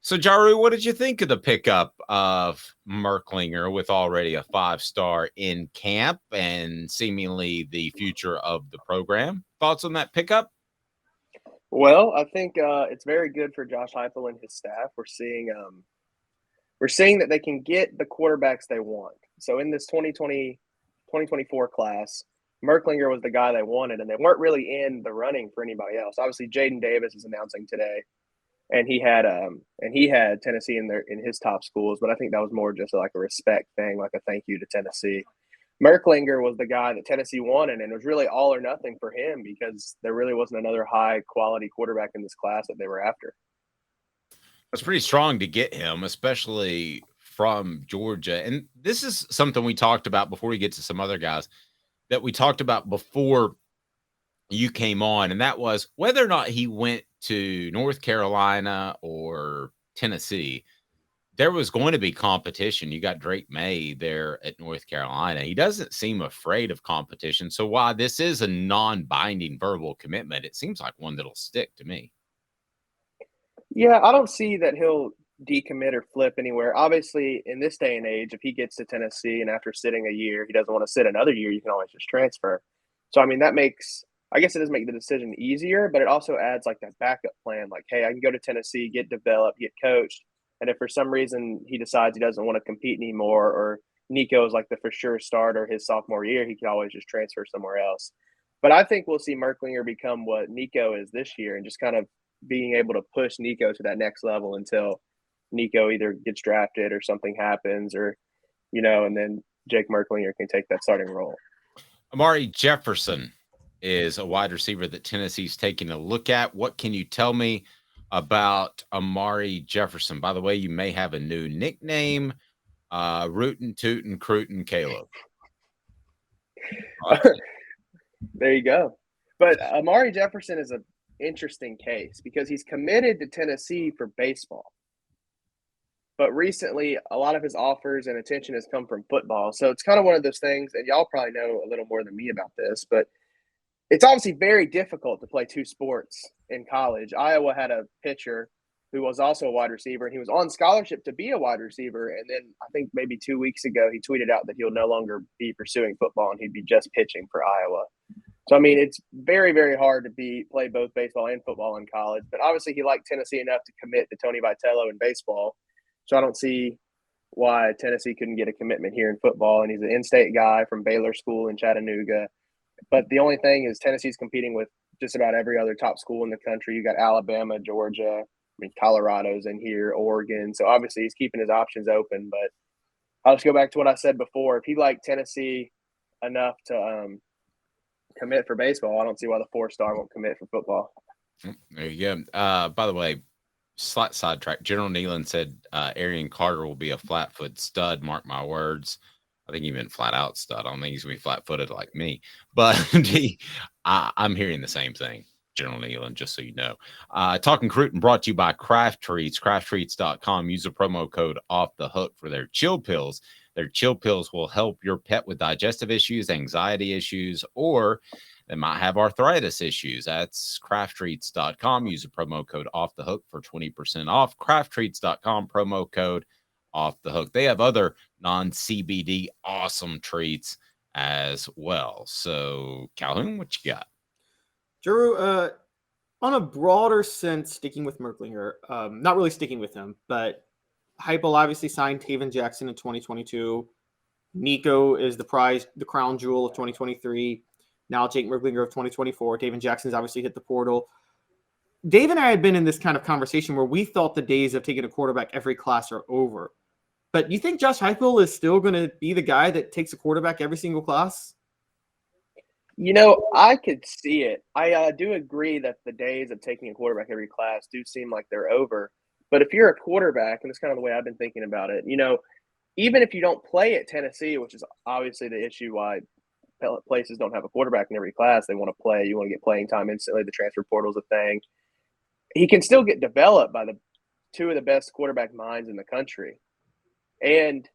So, Jaru, what did you think of the pickup of Merklinger with already a 5-star in camp and seemingly the future of the program? Thoughts on that pickup? Well, I think it's very good for Josh Heupel and his staff. We're seeing that they can get the quarterbacks they want. So in this 2024 class, Merklinger was the guy they wanted, and they weren't really in the running for anybody else. Obviously, Jaden Davis is announcing today, and he had Tennessee in his top schools, but I think that was more just like a respect thing, like a thank you to Tennessee. Merklinger was the guy that Tennessee wanted, and it was really all or nothing for him because there really wasn't another high quality quarterback in this class that they were after. It's pretty strong to get him, especially from Georgia. And this is something we talked about before we get to some other guys that we talked about before you came on, and that was whether or not he went to North Carolina or Tennessee. There was going to be competition. You got Drake May there at North Carolina. He doesn't seem afraid of competition. So while this is a non-binding verbal commitment, it seems like one that'll stick to me. Yeah, I don't see that he'll decommit or flip anywhere. Obviously, in this day and age, if he gets to Tennessee and after sitting a year, he doesn't want to sit another year, you can always just transfer. So, I mean, I guess it does make the decision easier, but it also adds like that backup plan. Like, hey, I can go to Tennessee, get developed, get coached. And if for some reason he decides he doesn't want to compete anymore, or Nico is like the for sure starter his sophomore year, he can always just transfer somewhere else. But I think we'll see Merklinger become what Nico is this year and just kind of being able to push Nico to that next level until Nico either gets drafted or something happens, or and then Jake Merklinger can take that starting role. Amari Jefferson is a wide receiver that Tennessee's taking a look at. What can you tell me about Amari Jefferson? By the way, you may have a new nickname, Rootin' Tootin' Crootin' Caleb. There you go. But Amari Jefferson is an interesting case because he's committed to Tennessee for baseball. But recently, a lot of his offers and attention has come from football. So it's kind of one of those things, and y'all probably know a little more than me about this, but it's obviously very difficult to play two sports in college. Iowa had a pitcher who was also a wide receiver, and he was on scholarship to be a wide receiver. And then I think maybe 2 weeks ago, he tweeted out that he'll no longer be pursuing football and he'd be just pitching for Iowa. So I mean, it's very, very hard to play both baseball and football in college. But obviously, he liked Tennessee enough to commit to Tony Vitello in baseball. So I don't see why Tennessee couldn't get a commitment here in football. And he's an in-state guy from Baylor School in Chattanooga. But the only thing is Tennessee's competing with just about every other top school in the country. You got Alabama, Georgia, Colorado's in here, Oregon. So obviously he's keeping his options open. But I'll just go back to what I said before. If he liked Tennessee enough to commit for baseball, I don't see why the 4-star won't commit for football. There you go. By the way, slight sidetrack. General Nealon said Arian Carter will be a flat-foot stud. Mark my words. I think he meant flat-out stud. I don't think he's going to be flat-footed like me. But I'm hearing the same thing, General Nealon, just so you know. Talking Cruton brought to you by Craft Treats, crafttreats.com. Use the promo code Off the Hook for their chill pills. Their chill pills will help your pet with digestive issues, anxiety issues, or they might have arthritis issues. That's crafttreats.com. Use the promo code Off the Hook for 20% off. Crafttreats.com, promo code Off the Hook. They have other non-CBD awesome treats as well. So, Calhoun, what you got? Drew, on a broader sense, sticking with Merklinger, not really sticking with him, but Heupel obviously signed Taven Jackson in 2022. Nico is the crown jewel of 2023. Now Jake Merklinger of 2024. Taven Jackson's obviously hit the portal. Dave and I had been in this kind of conversation where we thought the days of taking a quarterback every class are over. But you think Josh Heupel is still going to be the guy that takes a quarterback every single class? I could see it. I do agree that the days of taking a quarterback every class do seem like they're over. But if you're a quarterback, and it's kind of the way I've been thinking about it, even if you don't play at Tennessee, which is obviously the issue why places don't have a quarterback in every class, they want to play. You want to get playing time instantly. The transfer portal is a thing. He can still get developed by the two of the best quarterback minds in the country. And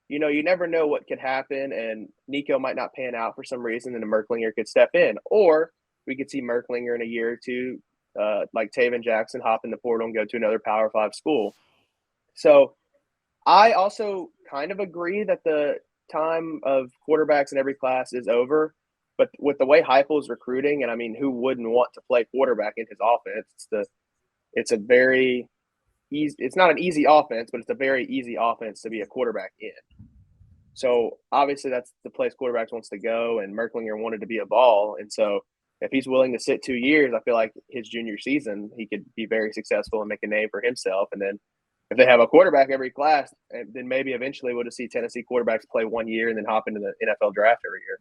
you never know what could happen, and Nico might not pan out for some reason, and a Merklinger could step in. Or we could see Merklinger in a year or two, like Taven Jackson, hop in the portal and go to another Power 5 school. So I also kind of agree that the time of quarterbacks in every class is over. But with the way Heupel's recruiting, and I mean, who wouldn't want to play quarterback in his offense? It's a very easy. It's not an easy offense, but it's a very easy offense to be a quarterback in. So obviously, that's the place quarterbacks wants to go. And Merklinger wanted to be a Vol, and so if he's willing to sit 2 years, I feel like his junior season he could be very successful and make a name for himself. And then if they have a quarterback every class, then maybe eventually we'll just see Tennessee quarterbacks play 1 year and then hop into the NFL draft every year.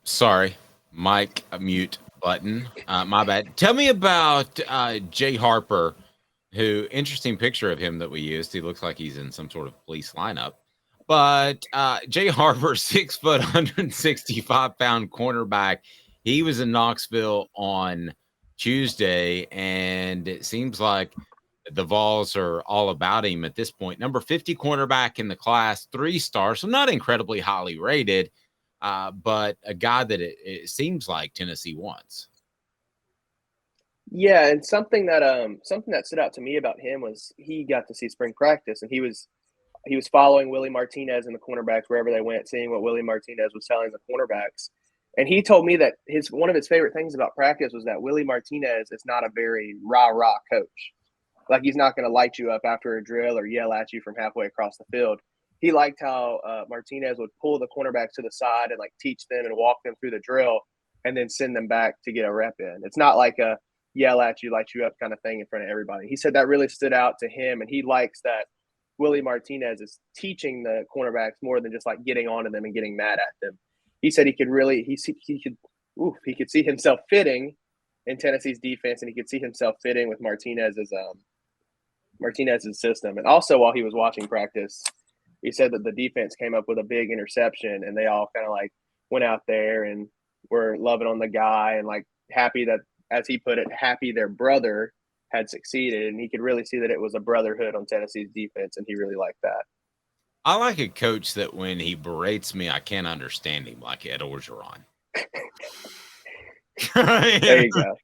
Sorry, mic mute button. My bad. Tell me about Jay Harper, who, interesting picture of him that we used. He looks like he's in some sort of police lineup. But Jay Harper, 6 foot, 165-pound cornerback. He was in Knoxville on Tuesday, and it seems like the Vols are all about him at this point. Number 50 cornerback in the class, 3-star, so not incredibly highly rated, but a guy that it seems like Tennessee wants. Yeah, and something that stood out to me about him was he got to see spring practice, and he was following Willie Martinez and the cornerbacks wherever they went, seeing what Willie Martinez was telling the cornerbacks. And he told me that one of his favorite things about practice was that Willie Martinez is not a very rah-rah coach. Like, he's not going to light you up after a drill or yell at you from halfway across the field. He liked how Martinez would pull the cornerbacks to the side and, like, teach them and walk them through the drill and then send them back to get a rep in. It's not like a yell at you, light you up kind of thing in front of everybody. He said that really stood out to him, and he likes that Willie Martinez is teaching the cornerbacks more than just, like, getting onto them and getting mad at them. He said he could see himself fitting in Tennessee's defense, and he could see himself fitting with Martinez's system. And also, while he was watching practice, he said that the defense came up with a big interception, and they all kind of, like, went out there and were loving on the guy and, like, happy that, as he put it, happy their brother had succeeded. And he could really see that it was a brotherhood on Tennessee's defense, and he really liked that. I like a coach that when he berates me, I can't understand him, like Ed Orgeron. There you go.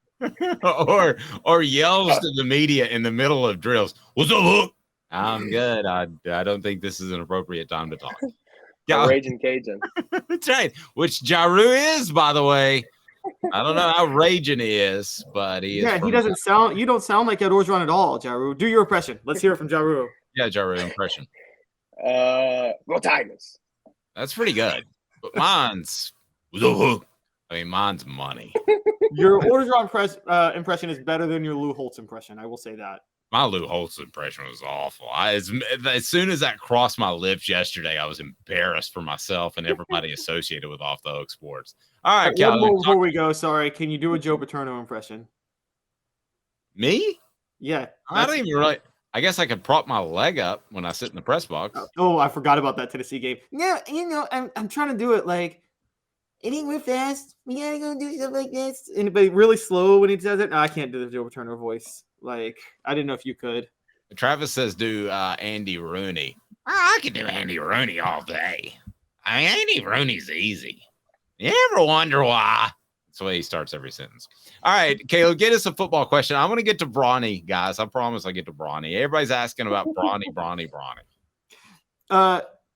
or yells to the media in the middle of drills. What's up, Hook? I'm good. I don't think this is an appropriate time to talk. Yeah, Raging Cajun. That's right. Which Jaru is, by the way. I don't know how raging he is, but he is. Yeah, he doesn't sound. You don't sound like Ed Orgeron at all, Jaru. Do your impression. Let's hear it from Jaru. Yeah, Jaru impression. Go Tigers. That's pretty good. But mine's money. Your Orgeron impression is better than your Lou Holtz impression. I will say that. My Lou Holtz impression was awful. As soon as that crossed my lips yesterday, I was embarrassed for myself and everybody associated with Off the Hook Sports. All right, Calvin. Before we go, sorry, can you do a Joe Paterno impression? Me? Yeah. I don't even really. I guess I could prop my leg up when I sit in the press box. Oh, I forgot about that Tennessee game. No, I'm trying to do it like, we're fast. We gotta go do stuff like this. And but really slow when he says it. No, I can't do the Joe Paterno voice. Like, I didn't know if you could. Travis says do Andy Rooney. I could do Andy Rooney all day. I mean, Andy Rooney's easy. You ever wonder why? That's the way he starts every sentence. All right, Caleb, get us a football question. I'm going to get to Brawny, guys. I promise I'll get to Brawny. Everybody's asking about Brawny.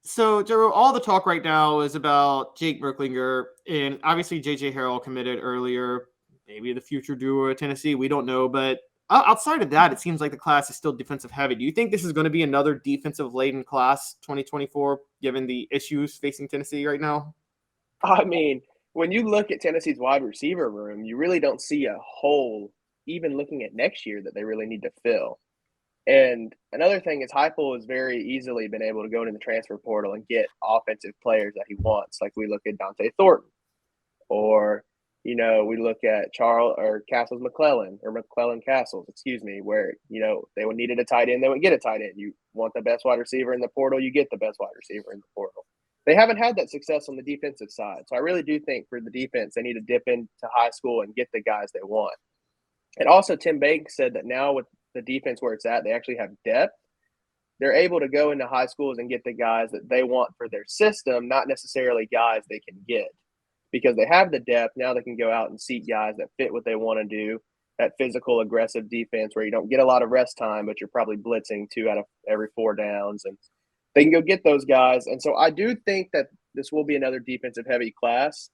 So, Jero, all the talk right now is about Jake Merklinger, and obviously J.J. Harrell committed earlier. Maybe the future duo at Tennessee. We don't know, but outside of that, it seems like the class is still defensive heavy. Do you think this is going to be another defensive-laden class 2024, given the issues facing Tennessee right now? I mean, when you look at Tennessee's wide receiver room, you really don't see a hole, even looking at next year, that they really need to fill. And another thing is Heupel has very easily been able to go into the transfer portal and get offensive players that he wants. Like, we look at Dante Thornton, or, we look at McClellan Castles, where, they would needed a tight end, they would get a tight end. You want the best wide receiver in the portal, you get the best wide receiver in the portal. They haven't had that success on the defensive side. So I really do think for the defense, they need to dip into high school and get the guys they want. And also, Tim Banks said that now with the defense where it's at, they actually have depth. They're able to go into high schools and get the guys that they want for their system, not necessarily guys they can get. Because they have the depth, now they can go out and seek guys that fit what they want to do. that physical, aggressive defense where you don't get a lot of rest time, but you're probably blitzing 2 out of every 4 downs, and they can go get those guys. And so I do think that this will be another defensive-heavy class,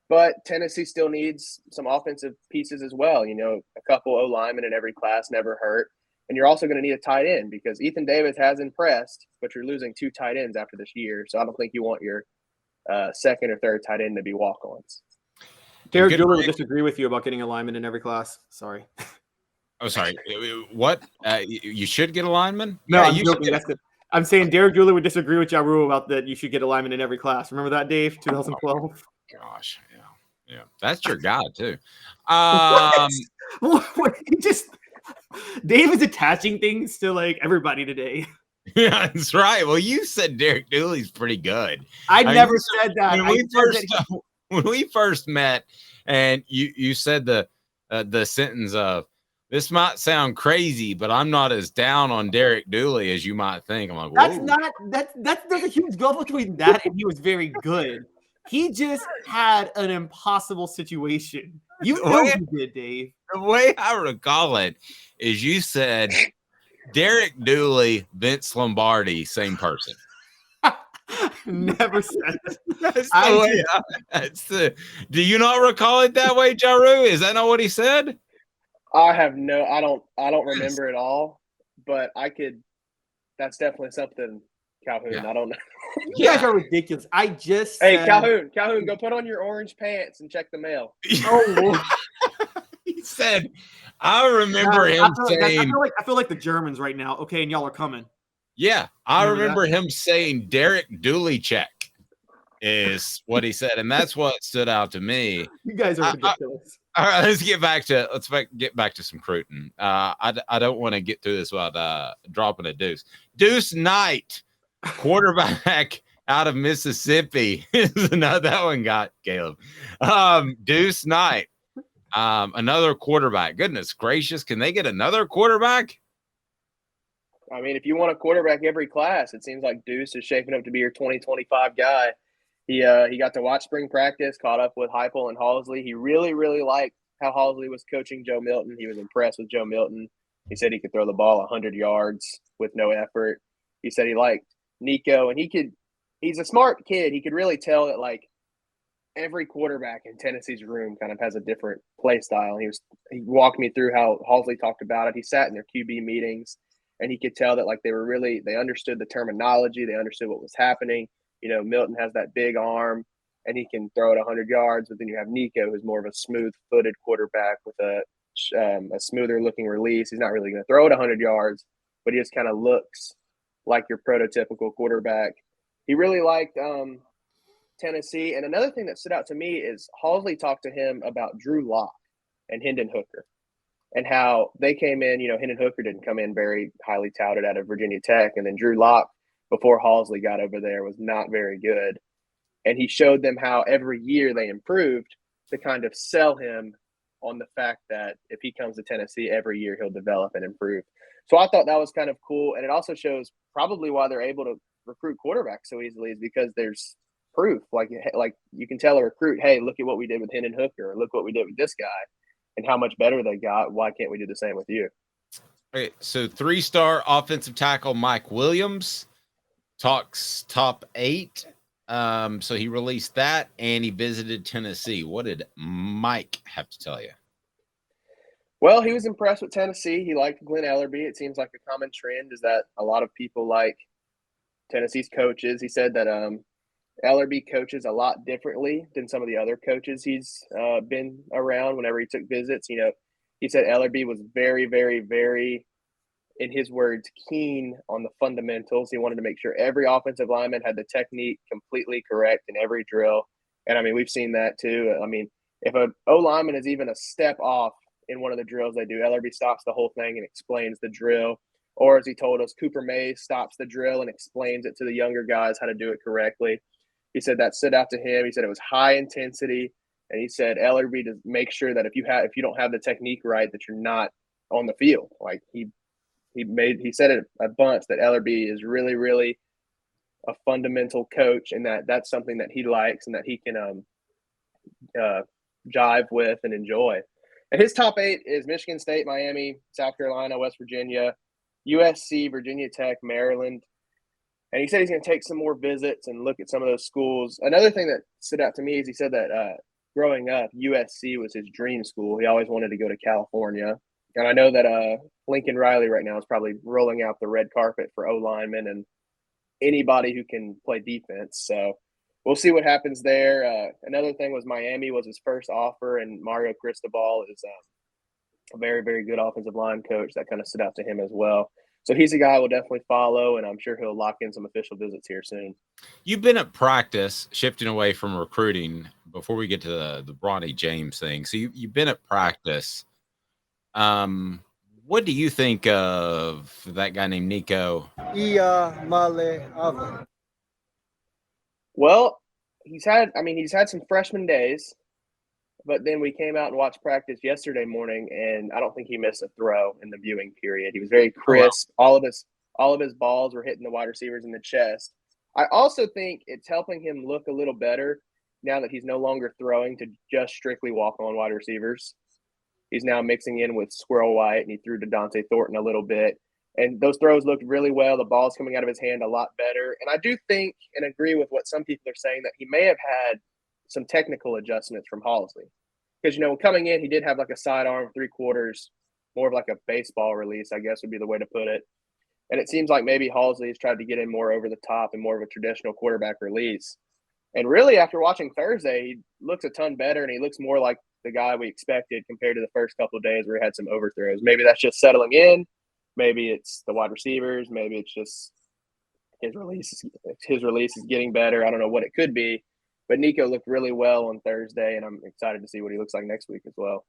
but Tennessee still needs some offensive pieces as well. You know, a couple O-linemen in every class never hurt. And you're also going to need a tight end because Ethan Davis has impressed, but you're losing 2 tight ends after this year. So I don't think you want your second or third tight end to be walk-ons. Derek Dooley would disagree with you about getting a lineman in every class. Sorry. Oh, sorry. What? You should get a lineman? No, I'm joking. I'm saying Derek Dooley would disagree with Jaru about that you should get a lineman in every class. Remember that, Dave? 2012? Oh, gosh, yeah. That's your guy, too. What? Dave is attaching things to, like, everybody today. Yeah, that's right. Well, you said Derek Dooley's pretty good. I never said that. When we first met, and you said the sentence of, "This might sound crazy, but I'm not as down on Derek Dooley as you might think." I'm like, there's a huge gulf between that and he was very good. He just had an impossible situation. You know he did, Dave. The way I recall it is you said Derek Dooley, Vince Lombardi, same person. Never said that. Do you not recall it that way, Jaru? Is that not what he said? I don't remember it all, but that's definitely something, Calhoun. Yeah. I don't know. You guys are ridiculous. Hey, Calhoun, go put on your orange pants and check the mail. Oh, Lord. He said, I remember him saying, I feel like the Germans right now. Okay, and y'all are coming. Yeah, I remember him saying Derek Dooley check is what he said, and that's what stood out to me. You guys are ridiculous. All right, let's get back to some Cruton. I don't want to get through this without dropping a Deuce. Deuce Night, quarterback out of Mississippi. That one got Caleb. Deuce Night, another quarterback. Goodness gracious, can they get another quarterback? I mean, if you want a quarterback every class, it seems like Deuce is shaping up to be your 2025 guy. He got to watch spring practice, caught up with Heupel and Halsley. He really, really liked how Halsley was coaching Joe Milton. He was impressed with Joe Milton. He said he could throw the ball 100 yards with no effort. He said he liked Nico, and he's a smart kid. He could really tell that, like, every quarterback in Tennessee's room kind of has a different play style. He walked me through how Halsley talked about it. He sat in their QB meetings, and he could tell that, like, they understood the terminology. They understood what was happening. You know, Milton has that big arm, and he can throw it 100 yards. But then you have Nico, who's more of a smooth-footed quarterback with a smoother-looking release. He's not really going to throw it 100 yards, but he just kind of looks like your prototypical quarterback. He really liked Tennessee. And another thing that stood out to me is Halsley talked to him about Drew Lock and Hendon Hooker and how they came in. You know, Hendon Hooker didn't come in very highly touted out of Virginia Tech, and then Drew Lock, before Halsley got over there, was not very good. And he showed them how every year they improved to kind of sell him on the fact that if he comes to Tennessee every year, he'll develop and improve. So I thought that was kind of cool. And it also shows probably why they're able to recruit quarterbacks so easily is because there's proof. Like you can tell a recruit, hey, look at what we did with Hendon Hooker, or look what we did with this guy and how much better they got. Why can't we do the same with you? Okay, so 3-star offensive tackle Mike Williams talks top 8. So he released that, and he visited Tennessee. What did Mike have to tell you? Well, he was impressed with Tennessee. He liked Glenn Ellerbe. It seems like a common trend is that a lot of people like Tennessee's coaches. He said that Ellerbe coaches a lot differently than some of the other coaches he's been around whenever he took visits. You know, he said Ellerbe was very, very, very, in his words, keen on the fundamentals. He wanted to make sure every offensive lineman had the technique completely correct in every drill. And, I mean, we've seen that too. I mean, if an O-lineman is even a step off in one of the drills they do, Ellerbe stops the whole thing and explains the drill. Or as he told us, Cooper Mays stops the drill and explains it to the younger guys how to do it correctly. He said that stood out to him. He said it was high intensity. And he said Ellerbe to make sure that if you don't have the technique right, that you're not on the field. Like he said it a bunch that Ellerbe is really, really a fundamental coach, and that's something that he likes and that he can jive with and enjoy. And his top 8 is Michigan State, Miami, South Carolina, West Virginia, USC, Virginia Tech, Maryland. And he said he's going to take some more visits and look at some of those schools. Another thing that stood out to me is he said that growing up, USC was his dream school. He always wanted to go to California. And I know that Lincoln Riley right now is probably rolling out the red carpet for O-linemen and anybody who can play defense. So we'll see what happens there. Another thing was Miami was his first offer, and Mario Cristobal is a very, very good offensive line coach. That kind of stood out to him as well. So he's a guy we'll definitely follow, and I'm sure he'll lock in some official visits here soon. You've been at practice, shifting away from recruiting before we get to the Bronny James thing. So you've been at practice. What do you think of that guy named Nico? Well, he's had some freshman days, but then we came out and watched practice yesterday morning, and I don't think he missed a throw in the viewing period. He was very crisp. All of his balls were hitting the wide receivers in the chest. I also think it's helping him look a little better now that he's no longer throwing to just strictly walk-on wide receivers. He's now mixing in with Squirrel White, and he threw to Dante Thornton a little bit. And those throws looked really well. The ball's coming out of his hand a lot better. And I do think and agree with what some people are saying that he may have had some technical adjustments from Halsley. Because, coming in, he did have like a sidearm 3/4, more of like a baseball release, I guess would be the way to put it. And it seems like maybe Halsley has tried to get in more over the top and more of a traditional quarterback release. And really, after watching Thursday, he looks a ton better, and he looks more like the guy we expected compared to the first couple of days where he had some overthrows. Maybe that's just settling in. Maybe it's the wide receivers. Maybe it's just his release is getting better. I don't know what it could be. But Nico looked really well on Thursday, and I'm excited to see what he looks like next week as well.